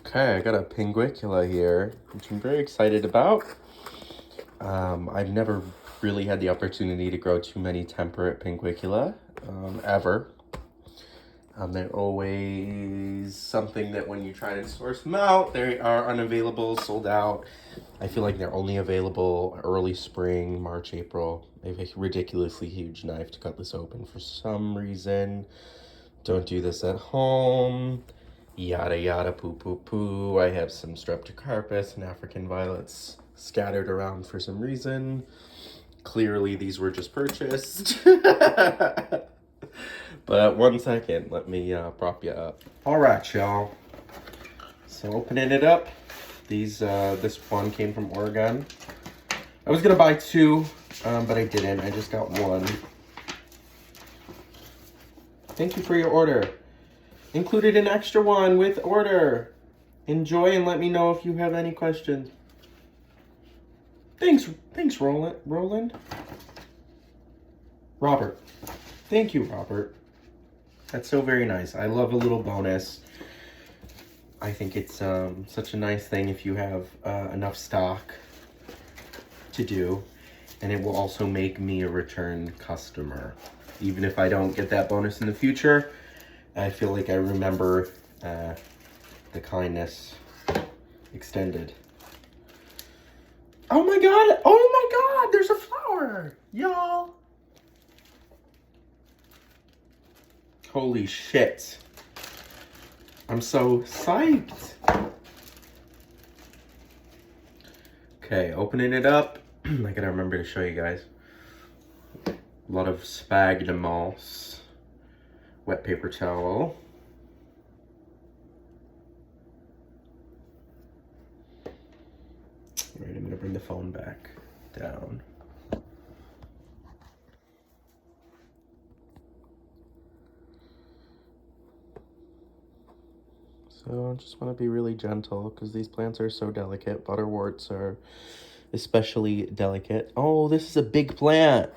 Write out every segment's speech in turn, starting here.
Okay, I got a pinguicula here, which I'm very excited about. I've never really had the opportunity to grow too many temperate pinguicula, ever. They're always something that when you try to source them out, they are unavailable, sold out. I feel like they're only available early spring, March, April. I have a ridiculously huge knife to cut this open for some reason. Don't do this at home. Yada yada poo poo poo. I have some streptocarpus and African violets scattered around for some reason. Clearly these were just purchased. But 1 second, let me prop you up. All right, y'all. So opening it up, this one came from Oregon. I was gonna buy two, but I didn't. I just got one. Thank you for your order. Included an extra one with order. Enjoy and let me know if you have any questions. Thanks, Roland. Robert. Thank you, Robert. That's so very nice. I love a little bonus. I think it's such a nice thing if you have enough stock to do, and it will also make me a return customer. Even if I don't get that bonus in the future, I feel like I remember the kindness extended. Oh my god, there's a flower, y'all. Holy shit. I'm so psyched. Okay, opening it up. I gotta remember to show you guys. A lot of sphagnum moss. Wet paper towel. All right, I'm gonna bring the phone back down. So I just want to be really gentle because these plants are so delicate. Butterworts are especially delicate. Oh, this is a big plant.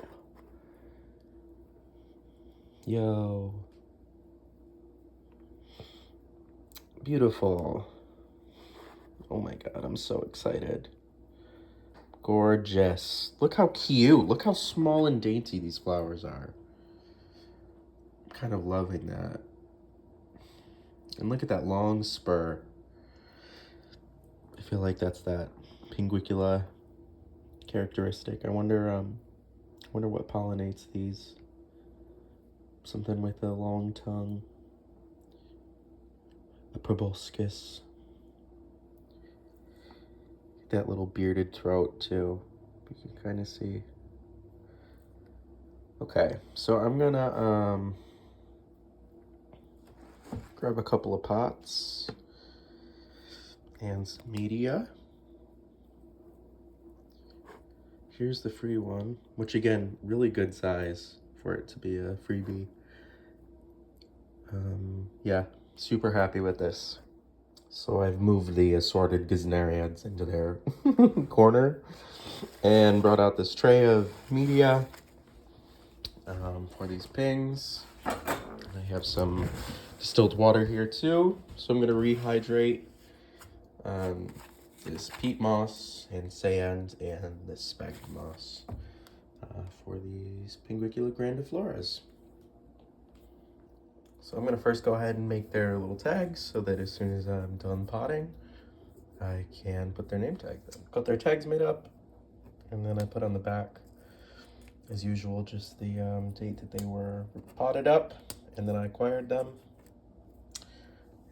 Yo. Beautiful. Oh my god, I'm so excited. Gorgeous. Look how cute. Look how small and dainty these flowers are. I'm kind of loving that. And look at that long spur. I feel like that's that pinguicula characteristic. I wonder what pollinates these. Something with a long tongue. A proboscis. That little bearded throat too. You can kind of see. Okay, so I'm gonna grab a couple of pots and some media. Here's the free one, which again, really good size for it to be a freebie. Yeah, super happy with this. So I've moved the assorted Gesneriads into their corner and brought out this tray of media for these pings. I have some distilled water here too, so I'm gonna rehydrate this peat moss and sand and this sphagnum moss for these pinguicula grandifloras. So I'm gonna first go ahead and make their little tags so that as soon as I'm done potting, I can put their name tag them. Got their tags made up, and then I put on the back, as usual, just the date that they were potted up, and then I acquired them.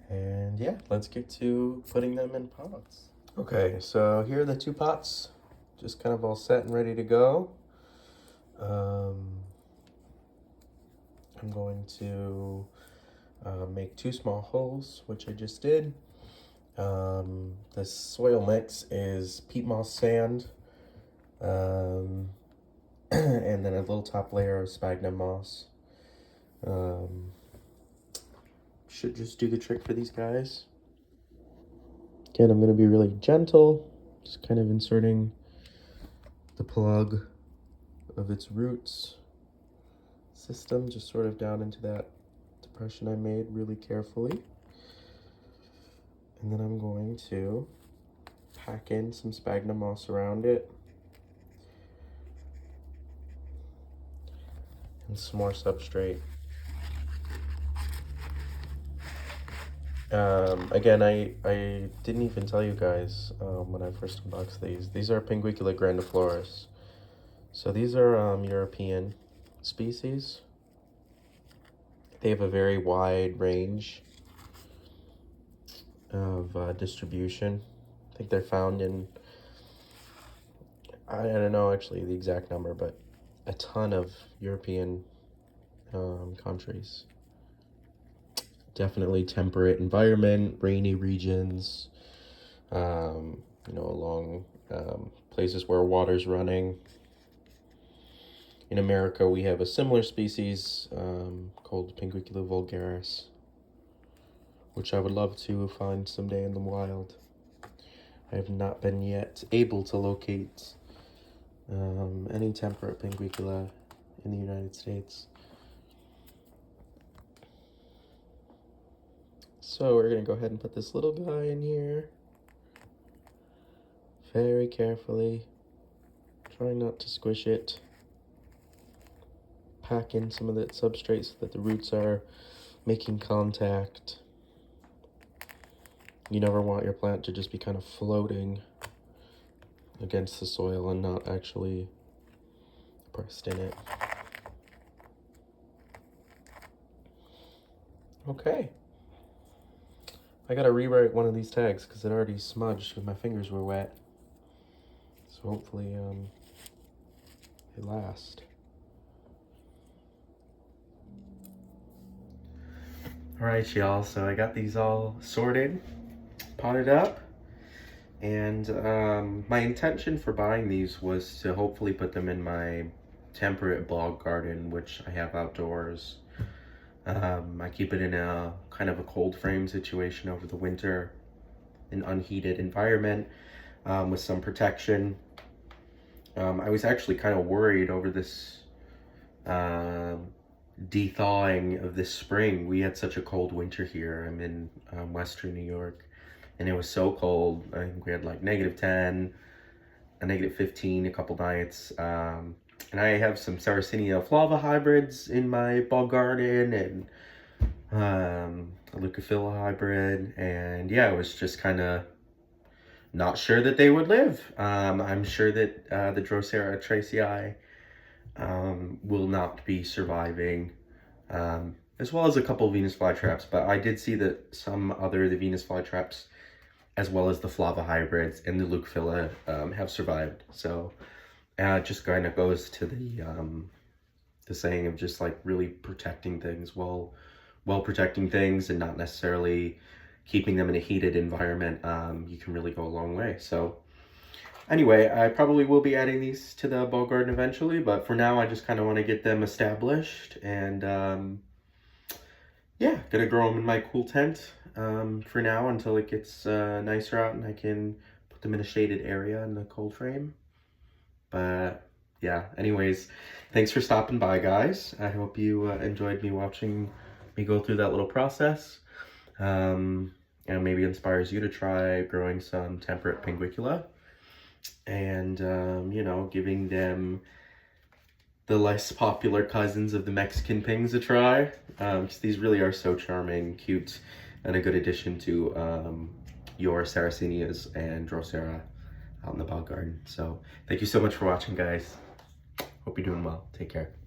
And yeah, let's get to putting them in pots. Okay, so here are the two pots, just kind of all set and ready to go. I'm going to make 2 small holes, which I just did. This soil mix is peat moss sand, and then a little top layer of sphagnum moss. Should just do the trick for these guys. Again, I'm going to be really gentle, just kind of inserting the plug of its roots system just sort of down into that depression I made really carefully. And then I'm going to pack in some sphagnum moss around it. And some more substrate. Again, I didn't even tell you guys when I first unboxed these. These are Pinguicula grandifloras. So these are European species. They have a very wide range of distribution. I think they're found in, I don't know actually the exact number, but a ton of European countries. Definitely temperate environment, rainy regions, you know, along places where water's running. In America, we have a similar species called Pinguicula vulgaris, which I would love to find someday in the wild. I have not been yet able to locate any temperate Pinguicula in the United States. So we're gonna go ahead and put this little guy in here very carefully. Try not to squish it. Pack in some of that substrate so that the roots are making contact. You never want your plant to just be kind of floating against the soil and not actually pressed in it. Okay. I gotta rewrite one of these tags because it already smudged because my fingers were wet. So hopefully they last. Alright y'all, so I got these all sorted, potted up, and my intention for buying these was to hopefully put them in my temperate bog garden, which I have outdoors. I keep it in a kind of a cold frame situation over the winter, an unheated environment with some protection. I was actually kind of worried over this de-thawing of this spring. We had such a cold winter here. I'm in western New York, and it was so cold. I think we had like -10, a -15 a couple nights. And I have some Sarracenia flava hybrids in my bog garden, and a Leucophila hybrid, and yeah, I was just kind of not sure that they would live. I'm sure that the Drosera tracei will not be surviving, as well as a couple of Venus flytraps, but I did see that some other of the Venus flytraps, as well as the flava hybrids and the Leucophila, have survived. So it just kind of goes to the saying of just like really protecting things, well protecting things, and not necessarily keeping them in a heated environment. You can really go a long way. So anyway, I probably will be adding these to the bog garden eventually, but for now I just kind of want to get them established, and yeah, gonna grow them in my cool tent for now until it gets nicer out and I can put them in a shaded area in the cold frame. But yeah, anyways, thanks for stopping by, guys. I hope you enjoyed me watching me go through that little process. And maybe inspires you to try growing some temperate Pinguicula, and you know, giving them the less popular cousins of the Mexican pings a try, because these really are so charming, cute, and a good addition to your Sarracenias and Drosera out in the bog garden. So thank you so much for watching, guys. Hope you're doing well. Take care.